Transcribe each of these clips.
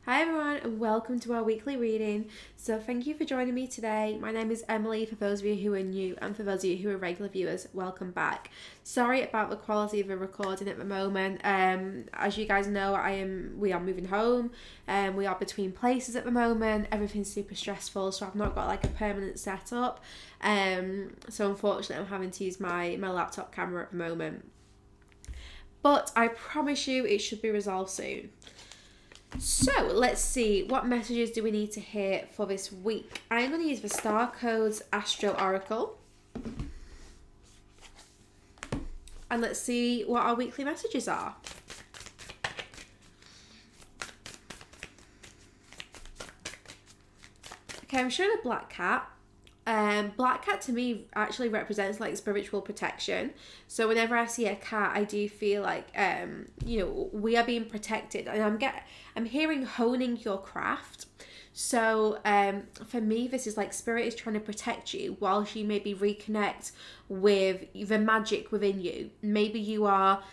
Hi everyone and welcome to our weekly reading. So thank you for joining me today. My name is Emily for those of you who are new, and for those of you who are regular viewers, welcome back. Sorry about the quality of the recording at the moment. As you guys know, we are moving home and we are between places at the moment. Everything's super stressful, so I've not got like a permanent setup. So unfortunately I'm having to use my laptop camera at the moment. But I promise you it should be resolved soon. So let's see, what messages do we need to hear for this week? I'm going to use the Star Codes Astro Oracle. And let's see what our weekly messages are. Okay, I'm showing a black cat. Black cat to me actually represents like spiritual protection. So whenever I see a cat, I do feel like we are being protected, and I'm hearing honing your craft. So for me, this is like spirit is trying to protect you whilst you maybe reconnect with the magic within you. Maybe you are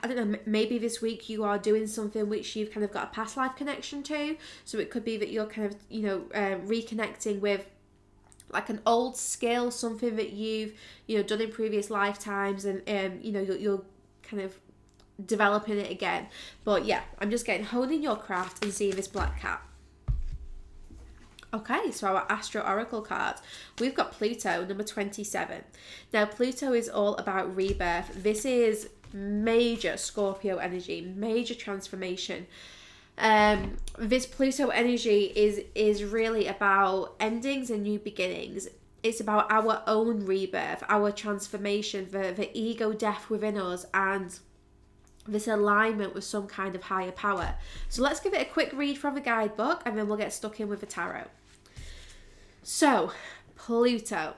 I don't know, maybe this week you are doing something which you've kind of got a past life connection to. So it could be that you're kind of, reconnecting with like an old skill, something that you've, done in previous lifetimes, and, you're kind of developing it again. But yeah, I'm just getting honing your craft and seeing this black cat. Okay, so our Astro Oracle card, we've got Pluto, number 27. Now, Pluto is all about rebirth. This is major Scorpio energy, major transformation. This Pluto energy is really about endings and new beginnings. It's about our own rebirth, our transformation, the ego death within us, and this alignment with some kind of higher power. So let's give it a quick read from the guidebook, and then we'll get stuck in with the tarot. So, Pluto.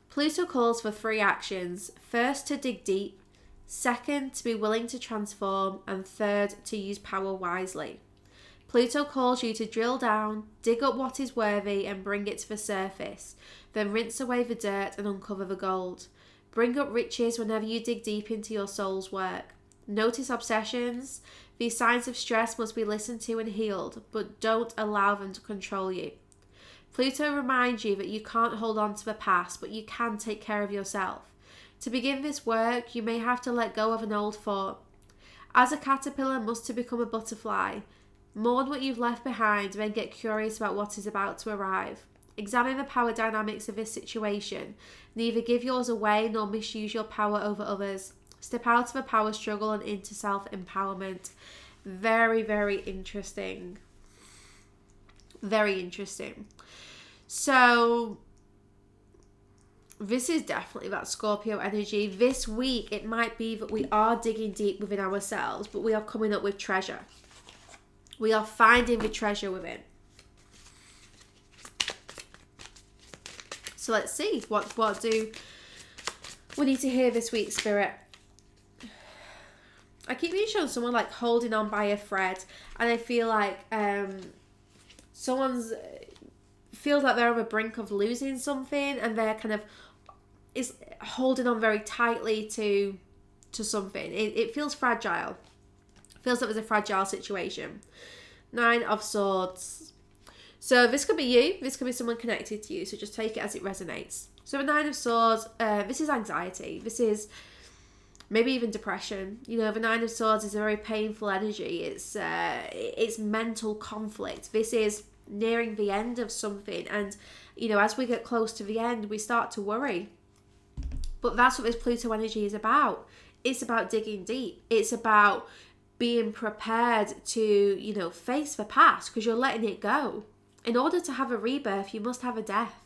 Pluto calls for 3 actions. First, to dig deep. Second, to be willing to transform. And third, to use power wisely. Pluto calls you to drill down, dig up what is worthy and bring it to the surface. Then rinse away the dirt and uncover the gold. Bring up riches whenever you dig deep into your soul's work. Notice obsessions. These signs of stress must be listened to and healed, but don't allow them to control you. Pluto reminds you that you can't hold on to the past, but you can take care of yourself. To begin this work, you may have to let go of an old form. As a caterpillar must to become a butterfly. Mourn what you've left behind, then get curious about what is about to arrive. Examine the power dynamics of this situation. Neither give yours away nor misuse your power over others. Step out of a power struggle and into self-empowerment. Very, very interesting. Very interesting. So this is definitely that Scorpio energy. This week, it might be that we are digging deep within ourselves, but we are coming up with treasure. We are finding the treasure within. So let's see, what do we need to hear this week, Spirit? I keep being shown someone like holding on by a thread, and I feel like someone's feels like they're on the brink of losing something, and they're kind of is holding on very tightly to something. It feels fragile. It feels like there's a fragile situation. 9 of Swords. So this could be you. This could be someone connected to you. So just take it as it resonates. So the 9 of Swords. This is anxiety. This is maybe even depression. The 9 of Swords is a very painful energy. It's mental conflict. This is nearing the end of something, and as we get close to the end, we start to worry. But that's what this Pluto energy is about. It's about digging deep. It's about being prepared to face the past, because you're letting it go. In order to have a rebirth, you must have a death.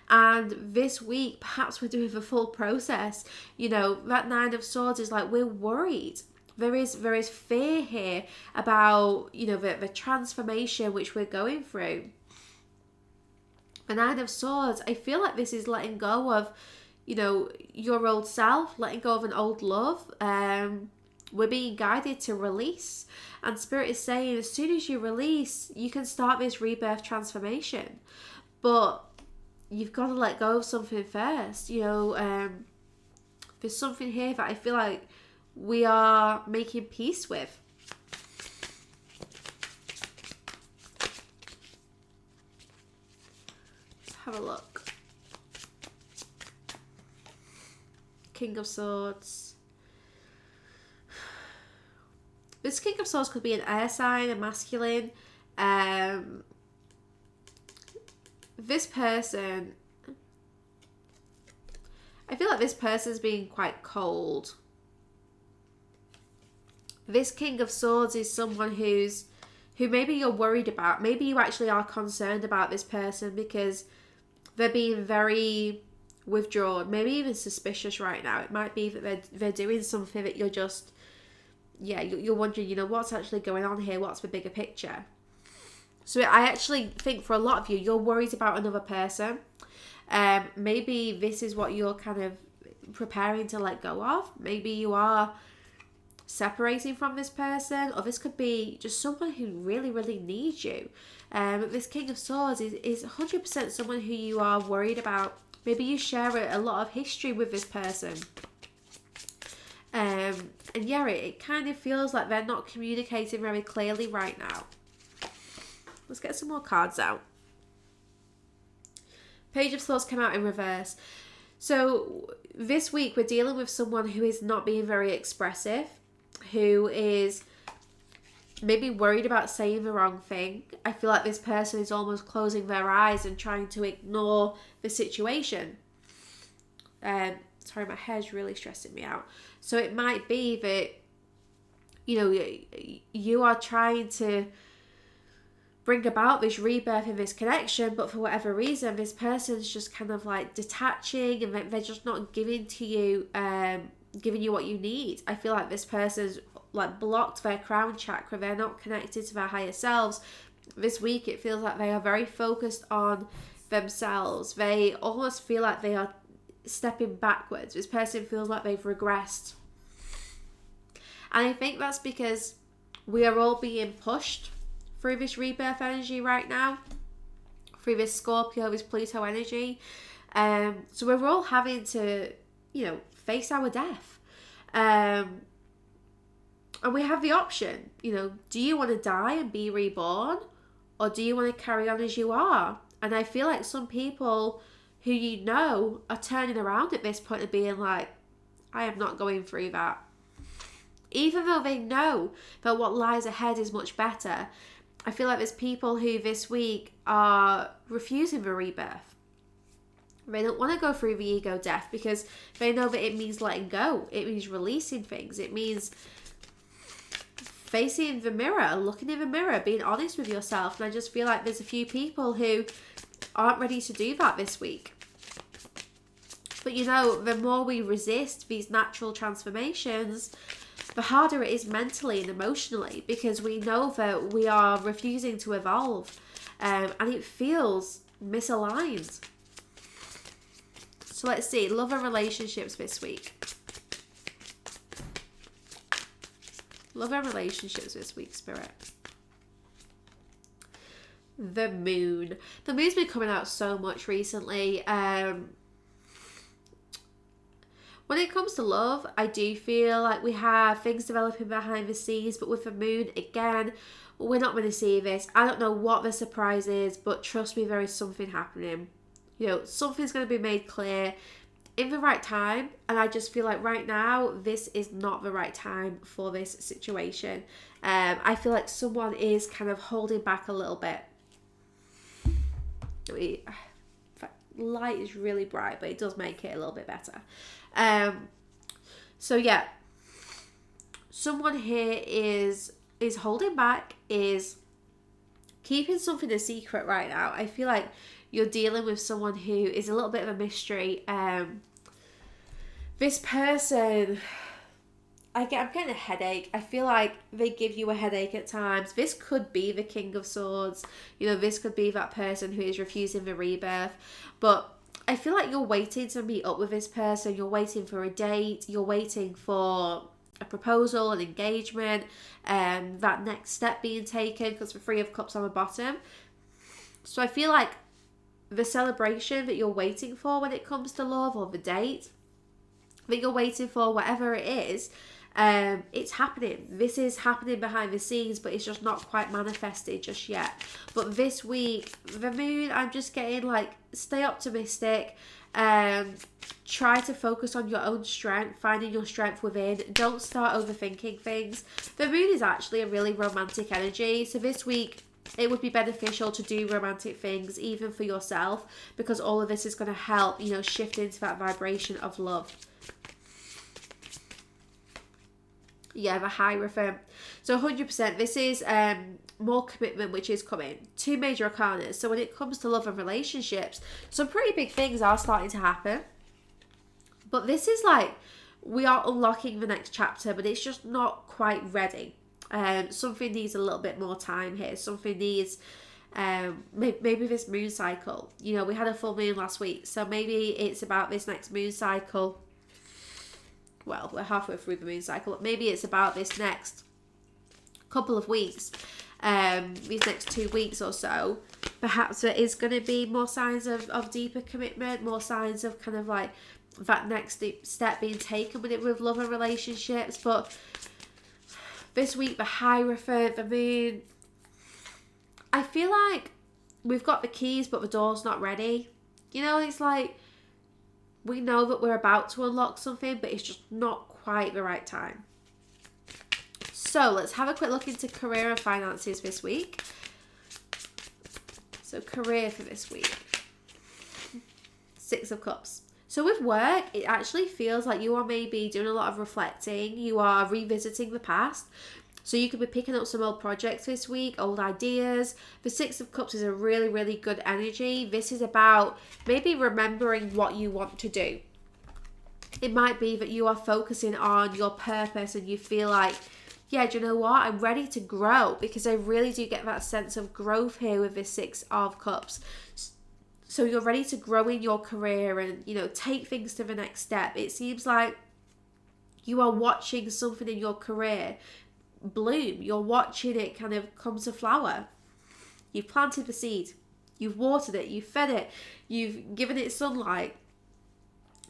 And this week, perhaps we're doing the full process. That 9 of Swords is like, we're worried. There is fear here about, the transformation which we're going through. The 9 of Swords, I feel like this is letting go of, your old self, letting go of an old love. We're being guided to release. And Spirit is saying, as soon as you release, you can start this rebirth transformation. But you've got to let go of something first. There's something here that I feel like we are making peace with. Let's have a look. King of Swords. This King of Swords could be an air sign, a masculine. This person, I feel like this person's being quite cold. This King of Swords is someone who maybe you're worried about. Maybe you actually are concerned about this person because they're being very withdrawn, maybe even suspicious right now. It might be that they're doing something that you're just, you're wondering, you know, what's actually going on here? What's the bigger picture? So I actually think for a lot of you, you're worried about another person. Maybe this is what you're kind of preparing to let go of. Maybe you are separating from this person, or this could be just someone who really, really needs you. This King of Swords is 100% someone who you are worried about. Maybe you share a lot of history with this person. And yeah, it kind of feels like they're not communicating very clearly right now. Let's get some more cards out. Page of Swords came out in reverse. So this week we're dealing with someone who is not being very expressive, who is maybe worried about saying the wrong thing. I feel like this person is almost closing their eyes and trying to ignore the situation. Sorry, my hair's really stressing me out. So it might be that, you know, you are trying to bring about this rebirth in this connection, but for whatever reason, this person's just kind of like detaching, and they're just not giving to you, giving you what you need. I feel like this person's like blocked their crown chakra. They're not connected to their higher selves. This week, it feels like they are very focused on themselves. They almost feel like they are stepping backwards. This person feels like they've regressed. And I think that's because we are all being pushed through this rebirth energy right now, through this Scorpio, this Pluto energy. So we're all having to, you know, face our death. And we have the option, you know, do you want to die and be reborn? Or do you want to carry on as you are? And I feel like some people who you know are turning around at this point and being like, I am not going through that. Even though they know that what lies ahead is much better, I feel like there's people who this week are refusing the rebirth. They don't want to go through the ego death because they know that it means letting go. It means releasing things. It means facing the mirror, looking in the mirror, being honest with yourself. And I just feel like there's a few people who aren't ready to do that this week. But you know, the more we resist these natural transformations, the harder it is mentally and emotionally, because we know that we are refusing to evolve, and it feels misaligned. So let's see, love and relationships this week. Love and relationships this week, Spirit. The moon. The moon's been coming out so much recently. When it comes to love, I do feel like we have things developing behind the scenes, but with the moon, again, we're not going to see this. I don't know what the surprise is, but trust me, there is something happening. You know, something's going to be made clear in the right time, and I just feel like right now, this is not the right time for this situation. I feel like someone is kind of holding back a little bit. Light is really bright, but it does make it a little bit better. So yeah, someone here is holding back, is keeping something a secret right now. I feel like you're dealing with someone who is a little bit of a mystery. This person, I'm getting a headache. I feel like they give you a headache at times. This could be the King of Swords. You know, this could be that person who is refusing the rebirth. But I feel like you're waiting to meet up with this person. You're waiting for a date. You're waiting for a proposal, an engagement, that next step being taken, because the Three of Cups on the bottom. So I feel like the celebration that you're waiting for when it comes to love, or the date that you're waiting for, whatever it is, It's happening. This is happening behind the scenes, but it's just not quite manifested just yet. But this week, the moon, I'm just getting like, stay optimistic. Try to focus on your own strength, finding your strength within. Don't start overthinking things. The moon is actually a really romantic energy. So this week, it would be beneficial to do romantic things, even for yourself, because all of this is going to help, you know, shift into that vibration of love. Yeah, the Hierophant. So 100%, this is more commitment, which is coming. 2 major arcana. So when it comes to love and relationships, some pretty big things are starting to happen. But this is like, we are unlocking the next chapter, but it's just not quite ready. Something needs a little bit more time here. Something needs, maybe this moon cycle. You know, we had a full moon last week, so maybe it's about this next moon cycle. Well, we're halfway through the moon cycle. Maybe it's about this next couple of weeks, these next 2 weeks or so. Perhaps there is going to be more signs of deeper commitment, more signs of kind of like that next step being taken with love and relationships. But this week, the Hierophant, the moon, I feel like we've got the keys, but the door's not ready. You know, it's like, we know that we're about to unlock something, but it's just not quite the right time. So let's have a quick look into career and finances this week. So career for this week. 6 of Cups. So with work, it actually feels like you are maybe doing a lot of reflecting. You are revisiting the past. So you could be picking up some old projects this week, old ideas. The 6 of Cups is a really, really good energy. This is about maybe remembering what you want to do. It might be that you are focusing on your purpose and you feel like, yeah, do you know what? I'm ready to grow, because I really do get that sense of growth here with this 6 of Cups. So you're ready to grow in your career and, you know, take things to the next step. It seems like you are watching something in your career bloom. You're watching it kind of come to flower. You've planted the seed. You've watered it. You've fed it. You've given it sunlight.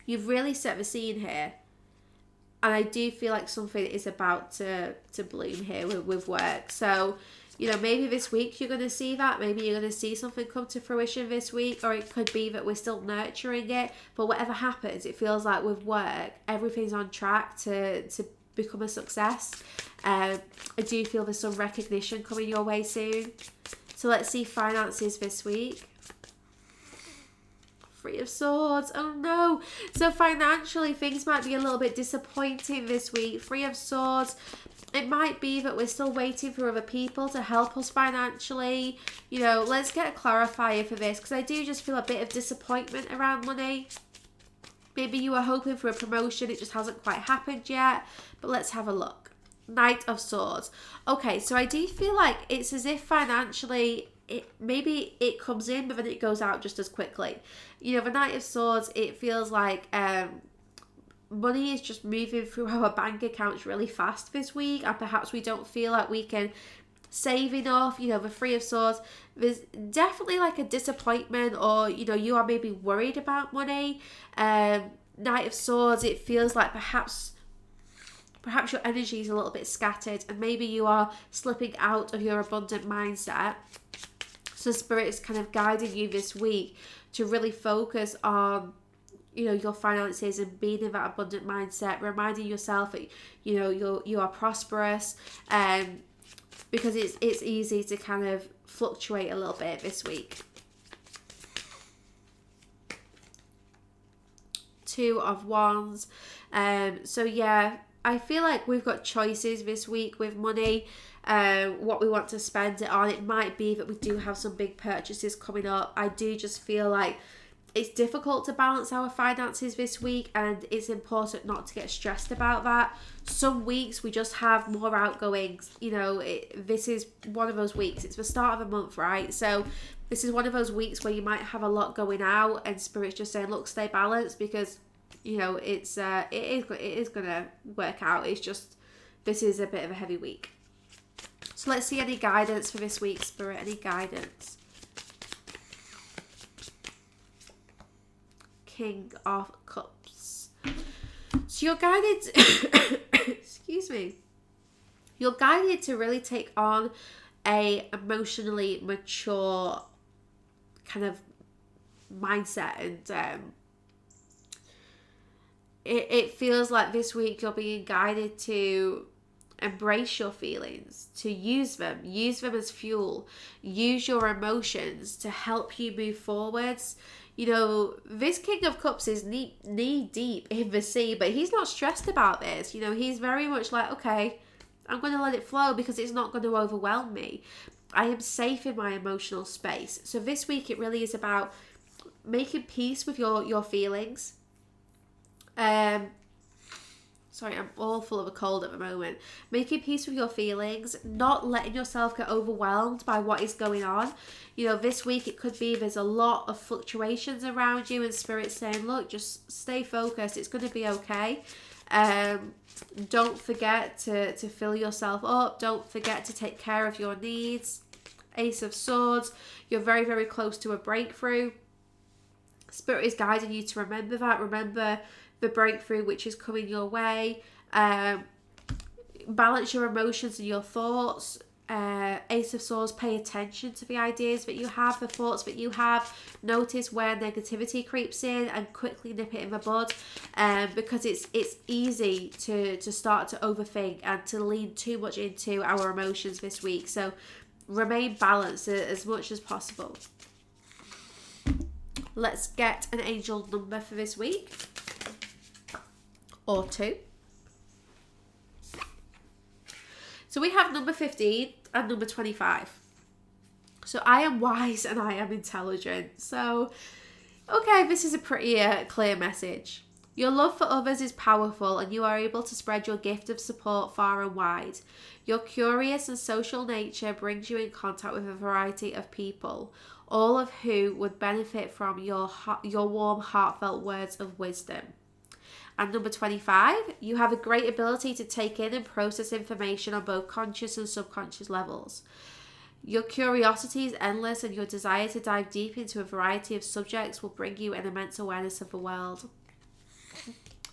You've really set the scene here. And I do feel like something is about to bloom here with work. So, you know, maybe this week you're going to see that. Maybe you're going to see something come to fruition this week. Or it could be that we're still nurturing it. But whatever happens, it feels like with work, everything's on track to become a success. I do feel there's some recognition coming your way soon. So let's see finances this week. 3 of Swords. Oh no. So financially, things might be a little bit disappointing this week. 3 of Swords. It might be that we're still waiting for other people to help us financially. You know, let's get a clarifier for this, because I do just feel a bit of disappointment around money. Maybe you were hoping for a promotion. It just hasn't quite happened yet. But let's have a look. Knight of Swords. Okay, so I do feel like it's as if financially, maybe it comes in, but then it goes out just as quickly. You know, the Knight of Swords, it feels like money is just moving through our bank accounts really fast this week, and perhaps we don't feel like we can save enough. You know, the 3 of Swords, there's definitely like a disappointment, or, you know, you are maybe worried about money. Knight of Swords, it feels like perhaps your energy is a little bit scattered, and maybe you are slipping out of your abundant mindset. So Spirit is kind of guiding you this week to really focus on, you know, your finances and being in that abundant mindset, reminding yourself that, you know, you are prosperous, because it's easy to kind of fluctuate a little bit this week. 2 of Wands. So yeah, I feel like we've got choices this week with money, what we want to spend it on. It might be that we do have some big purchases coming up. I do just feel like it's difficult to balance our finances this week, and it's important not to get stressed about that. Some weeks we just have more outgoings. You know, this is one of those weeks. It's the start of a month, right? So this is one of those weeks where you might have a lot going out, and Spirit's just saying, look, stay balanced, because, you know, it is gonna work out. It's just, this is a bit of a heavy week. So let's see any guidance for this week, Spirit. Any guidance? King of Cups. So you're guided, excuse me. You're guided to really take on a emotionally mature kind of mindset, and it feels like this week you're being guided to embrace your feelings, to use them as fuel, use your emotions to help you move forwards. You know, this King of Cups is knee deep in the sea, but he's not stressed about this. You know, he's very much like, okay, I'm going to let it flow because it's not going to overwhelm me. I am safe in my emotional space. So this week it really is about making peace with your feelings. Sorry, I'm all full of a cold at the moment. Making peace with your feelings, not letting yourself get overwhelmed by what is going on. You know, this week it could be there's a lot of fluctuations around you and Spirit saying, look, just stay focused. It's going to be okay. Don't forget to fill yourself up. Don't forget to take care of your needs. Ace of Swords, you're very, very close to a breakthrough. Spirit is guiding you to remember that. Remember the breakthrough which is coming your way. Balance your emotions and your thoughts. Ace of Swords, pay attention to the ideas that you have, the thoughts that you have. Notice where negativity creeps in and quickly nip it in the bud, because it's easy to start to overthink and to lean too much into our emotions this week. So remain balanced as much as possible. Let's get an angel number for this week. Or 2. So we have number 15 and number 25. So I am wise and I am intelligent. So, okay, this is a pretty clear message. Your love for others is powerful and you are able to spread your gift of support far and wide. Your curious and social nature brings you in contact with a variety of people, all of who would benefit from your warm, heartfelt words of wisdom. And number 25, you have a great ability to take in and process information on both conscious and subconscious levels. Your curiosity is endless and your desire to dive deep into a variety of subjects will bring you an immense awareness of the world.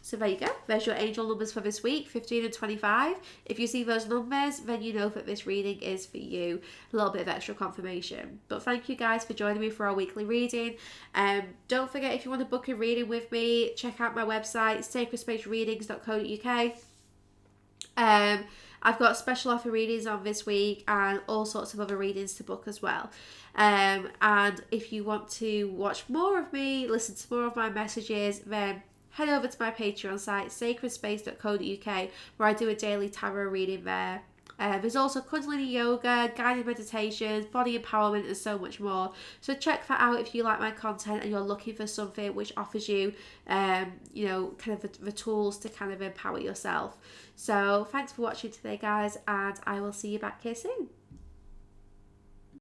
So there you go. There's your angel numbers for this week, 15 and 25. If you see those numbers, then you know that this reading is for you. A little bit of extra confirmation. But thank you guys for joining me for our weekly reading. Don't forget, if you want to book a reading with me, check out my website, sacredspacereadings.co.uk. I've got special offer readings on this week and all sorts of other readings to book as well. And if you want to watch more of me, listen to more of my messages, then head over to my Patreon site, sacredspace.co.uk, where I do a daily tarot reading there. There's also Kundalini Yoga, guided meditations, body empowerment, and so much more. So check that out if you like my content and you're looking for something which offers you, kind of the tools to kind of empower yourself. So thanks for watching today, guys, and I will see you back here soon.